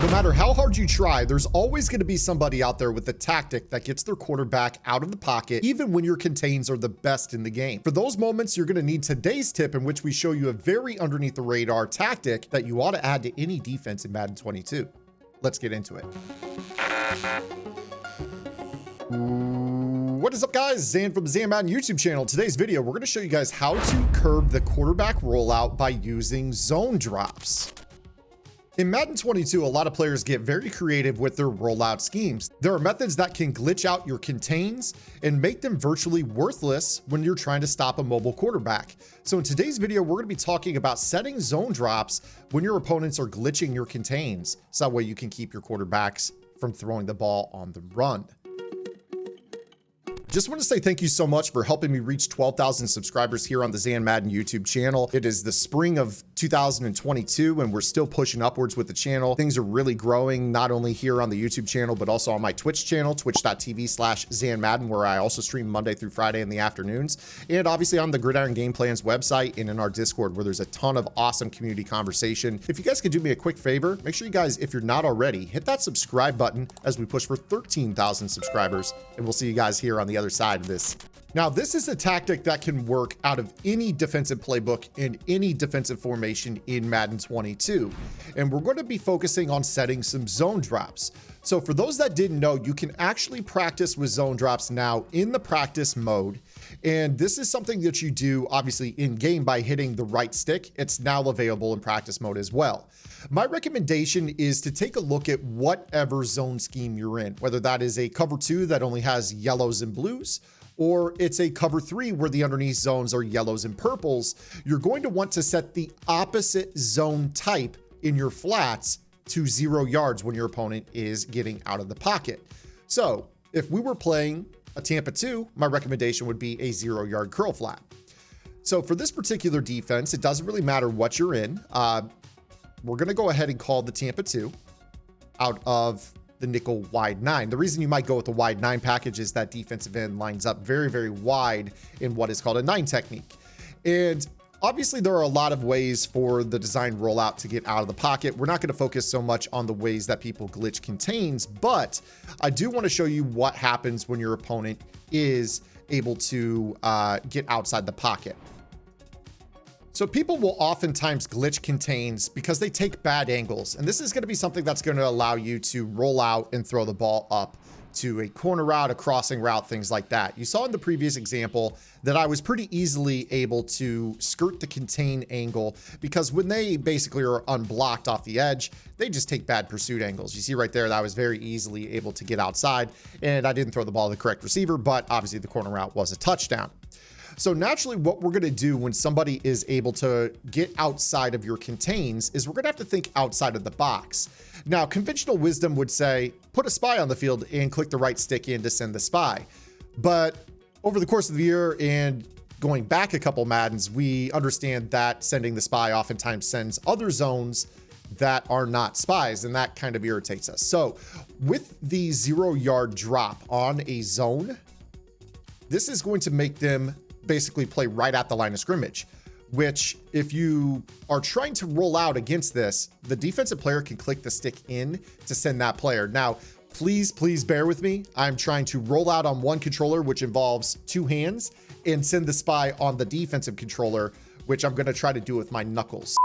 no matter how hard you try, there's always going to be somebody out there with a tactic that gets their quarterback out of the pocket, even when your contains are the best in the game. For those moments, you're going to need today's tip, in which we show you a very underneath the radar tactic that you ought to add to any defense in Madden 22. Let's get into it. What is up, guys? Zan from the Zan Madden YouTube channel. Today's video, we're going to show you guys how to curb the quarterback rollout by using zone drops. In Madden 22, a lot of players get very creative with their rollout schemes. There are methods that can glitch out your contains and make them virtually worthless when you're trying to stop a mobile quarterback. So in today's video, we're going to be talking about setting zone drops when your opponents are glitching your contains, so that way you can keep your quarterbacks from throwing the ball on the run. Just want to say thank you so much for helping me reach 12,000 subscribers here on the Zan Madden YouTube channel. It is the spring of 2022 and we're still pushing upwards with the channel. Things are really growing, not only here on the YouTube channel, but also on my Twitch channel, twitch.tv/Zan Madden, where I also stream Monday through Friday in the afternoons. And obviously on the Gridiron Game Plans website and in our Discord, where there's a ton of awesome community conversation. If you guys could do me a quick favor, make sure you guys, if you're not already, hit that subscribe button as we push for 13,000 subscribers. And we'll see you guys here on the other side of this. Now, this is a tactic that can work out of any defensive playbook in any defensive formation in Madden 22. And we're going to be focusing on setting some zone drops. So for those that didn't know, you can actually practice with zone drops now in the practice mode. And this is something that you do obviously in game by hitting the right stick. It's now available in practice mode as well. My recommendation is to take a look at whatever zone scheme you're in, whether that is a cover 2 that only has yellows and blues, or it's a cover 3 where the underneath zones are yellows and purples. You're going to want to set the opposite zone type in your flats to 0 yards when your opponent is getting out of the pocket. So if we were playing a Tampa 2, my recommendation would be a 0-yard curl flat. So for this particular defense, it doesn't really matter what you're in. We're going to go ahead and call the Tampa 2 out of the nickel wide 9. The reason you might go with the wide 9 package is that defensive end lines up very, very wide in what is called a 9 technique. And obviously there are a lot of ways for the design rollout to get out of the pocket. We're not going to focus so much on the ways that people glitch contains, but I do want to show you what happens when your opponent is able to get outside the pocket. So people will oftentimes glitch contains because they take bad angles. And this is going to be something that's going to allow you to roll out and throw the ball up to a corner route, a crossing route, things like that. You saw in the previous example that I was pretty easily able to skirt the contain angle because when they basically are unblocked off the edge, they just take bad pursuit angles. You see right there that I was very easily able to get outside, and I didn't throw the ball to the correct receiver, but obviously the corner route was a touchdown. So naturally, what we're going to do when somebody is able to get outside of your contains is we're going to have to think outside of the box. Now, conventional wisdom would say, put a spy on the field and click the right stick in to send the spy. But over the course of the year and going back a couple Maddens, we understand that sending the spy oftentimes sends other zones that are not spies, and that kind of irritates us. So with the 0-yard drop on a zone, this is going to make them basically play right at the line of scrimmage, which if you are trying to roll out against this, the defensive player can click the stick in to send that player. Now, please bear with me. I'm trying to roll out on one controller, which involves 2 hands, and send the spy on the defensive controller, which I'm going to try to do with my knuckles.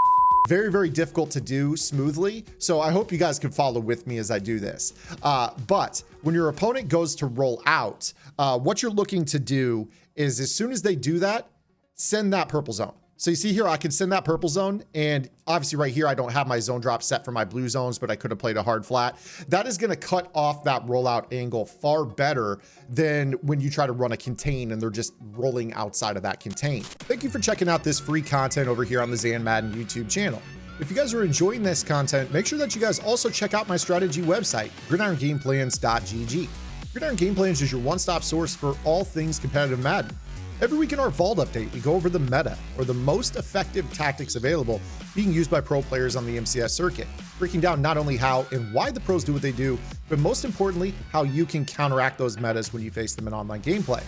Very, very difficult to do smoothly. So I hope you guys can follow with me as I do this. But when your opponent goes to roll out, what you're looking to do is as soon as they do that, send that purple zone. So you see here, I can send that purple zone, and obviously right here, I don't have my zone drop set for my blue zones, but I could have played a hard flat. That is going to cut off that rollout angle far better than when you try to run a contain and they're just rolling outside of that contain. Thank you for checking out this free content over here on the Zan Madden YouTube channel. If you guys are enjoying this content, make sure that you guys also check out my strategy website, gridirongameplans.gg. Gridiron Game Plans is your one-stop source for all things competitive Madden. Every week in our Vault update, we go over the meta, or the most effective tactics available being used by pro players on the MCS circuit, breaking down not only how and why the pros do what they do, but most importantly, how you can counteract those metas when you face them in online gameplay.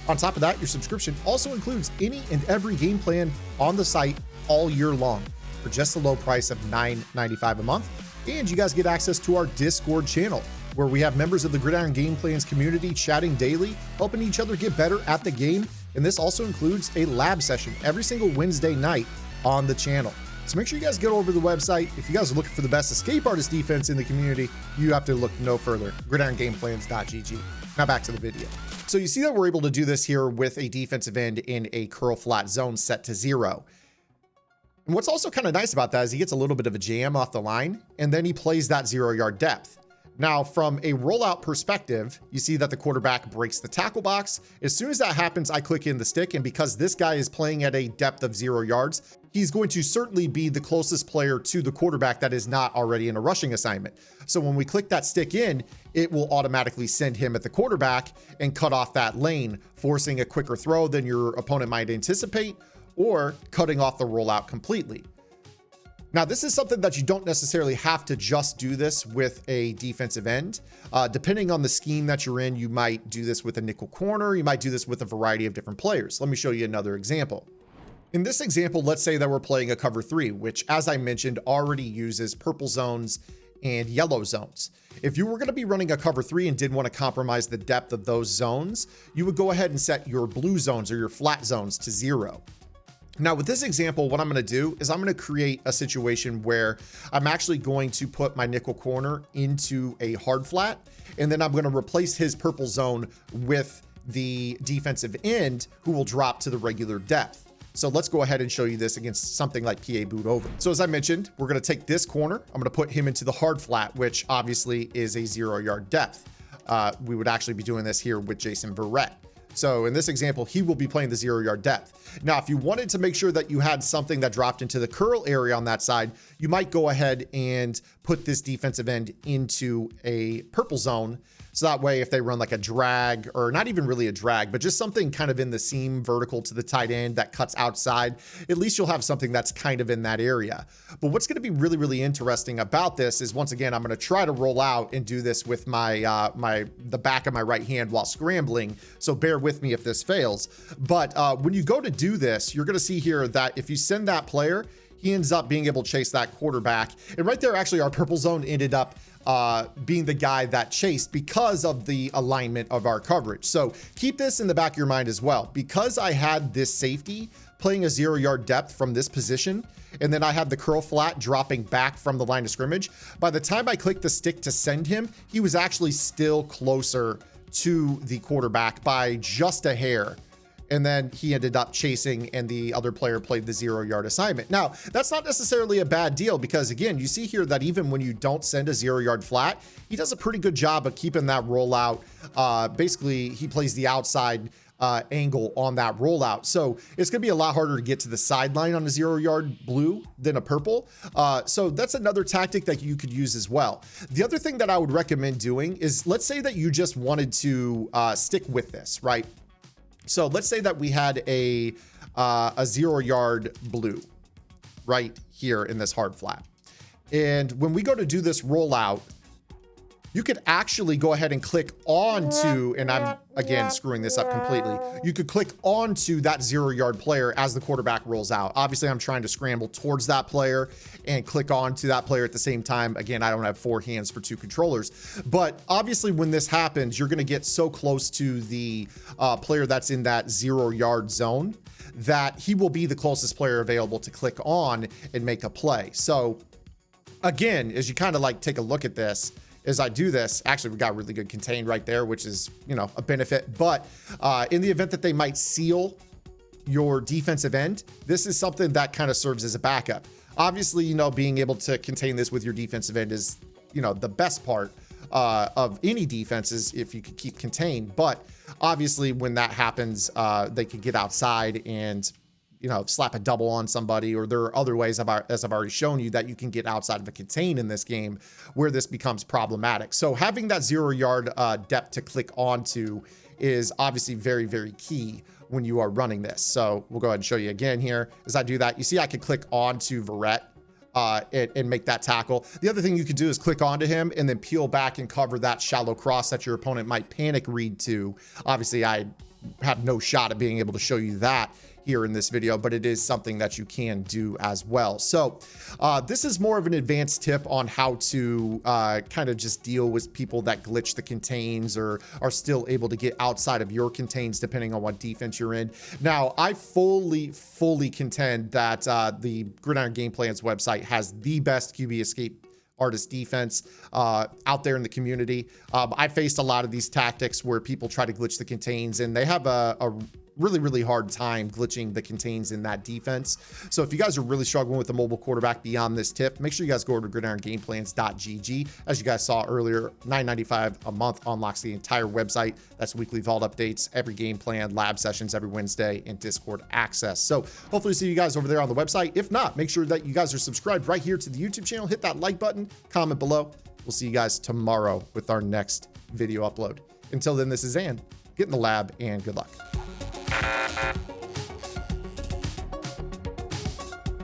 On top of that, your subscription also includes any and every game plan on the site all year long for just the low price of $9.95 a month. And you guys get access to our Discord channel, where we have members of the Gridiron Game Plans community chatting daily, helping each other get better at the game. And this also includes a lab session every single Wednesday night on the channel. So make sure you guys get over to the website. If you guys are looking for the best Escape Artist defense in the community, you have to look no further. GridironGamePlans.gg. Now back to the video. So you see that we're able to do this here with a defensive end in a curl flat zone set to 0. And what's also kind of nice about that is he gets a little bit of a jam off the line, and then he plays that 0-yard depth. Now, from a rollout perspective, you see that the quarterback breaks the tackle box. As soon as that happens, I click in the stick, and because this guy is playing at a depth of 0 yards, he's going to certainly be the closest player to the quarterback that is not already in a rushing assignment. So when we click that stick in, it will automatically send him at the quarterback and cut off that lane, forcing a quicker throw than your opponent might anticipate, or cutting off the rollout completely. Now, this is something that you don't necessarily have to just do this with a defensive end. Depending on the scheme that you're in, you might do this with a nickel corner. You might do this with a variety of different players. Let me show you another example. In this example, let's say that we're playing a cover 3, which, as I mentioned, already uses purple zones and yellow zones. If you were going to be running a cover 3 and didn't want to compromise the depth of those zones, you would go ahead and set your blue zones or your flat zones to 0. Now, with this example, what I'm going to do is I'm going to create a situation where I'm actually going to put my nickel corner into a hard flat, and then I'm going to replace his purple zone with the defensive end, who will drop to the regular depth. So let's go ahead and show you this against something like PA boot over. So as I mentioned, we're going to take this corner. I'm going to put him into the hard flat, which obviously is a 0-yard depth. We would actually be doing this here with Jason Verrett. So in this example, he will be playing the 0-yard depth. Now, if you wanted to make sure that you had something that dropped into the curl area on that side, you might go ahead and put this defensive end into a purple zone. So that way, if they run like a drag, or not even really a drag, but just something kind of in the seam vertical to the tight end that cuts outside, at least you'll have something that's kind of in that area. But what's going to be really, really interesting about this is, once again, I'm going to try to roll out and do this with my the back of my right hand while scrambling. So bear with me if this fails. But when you go to do this, you're going to see here that if you send that player, he ends up being able to chase that quarterback. And right there, actually, our purple zone ended up being the guy that chased because of the alignment of our coverage. So keep this in the back of your mind as well. Because I had this safety playing a 0-yard depth from this position, and then I had the curl flat dropping back from the line of scrimmage, by the time I clicked the stick to send him, he was actually still closer to the quarterback by just a hair. And then he ended up chasing, and the other player played the 0-yard assignment. Now, that's not necessarily a bad deal, because again, you see here that even when you don't send a 0-yard flat, he does a pretty good job of keeping that rollout. Basically, he plays the outside angle on that rollout. So it's going to be a lot harder to get to the sideline on a 0-yard blue than a purple. So that's another tactic that you could use as well. The other thing that I would recommend doing is, let's say that you just wanted to stick with this, right? So let's say that we had a 0-yard blue right here in this hard flat. And when we go to do this rollout, you could actually go ahead and click onto, and I'm again screwing this up completely. You could click onto that 0-yard player as the quarterback rolls out. Obviously, I'm trying to scramble towards that player and click onto that player at the same time. Again, I don't have 4 hands for 2 controllers, but obviously when this happens, you're going to get so close to the player that's in that 0-yard zone that he will be the closest player available to click on and make a play. So again, as you kind of like take a look at this, as I do this, actually, we got really good contained right there, which is, you know, a benefit. But in the event that they might seal your defensive end, this is something that kind of serves as a backup. Obviously, you know, being able to contain this with your defensive end is, you know, the best part of any defense is if you could keep contained. But obviously, when that happens, they could get outside and, you know, slap a double on somebody, or there are other ways, as I've already shown you, that you can get outside of a contain in this game where this becomes problematic. So having that 0-yard depth to click onto is obviously very, very key when you are running this. So we'll go ahead and show you again here. As I do that, you see I can click onto Verrett and make that tackle. The other thing you could do is click onto him and then peel back and cover that shallow cross that your opponent might panic read to. Obviously, I have no shot at being able to show you that here in this video, but it is something that you can do as well. So this is more of an advanced tip on how to kind of just deal with people that glitch the contains or are still able to get outside of your contains depending on what defense you're in. Now, I fully contend that the Gridiron Game Plans website has the best QB Escape Artist defense out there in the community. I faced a lot of these tactics where people try to glitch the contains, and they have a really hard time glitching the contains in that defense. So if you guys are really struggling with the mobile quarterback beyond this tip, make sure you guys go over to gridirongameplans.gg. As you guys saw earlier, $9.95 a month unlocks the entire website. That's weekly vault updates, every game plan, lab sessions every Wednesday, and Discord access. So hopefully see you guys over there on the website. If not, make sure that you guys are subscribed right here to the YouTube channel. Hit that like button, comment below. We'll see you guys tomorrow with our next video upload. Until then, this is Zan. Get in the lab and good luck.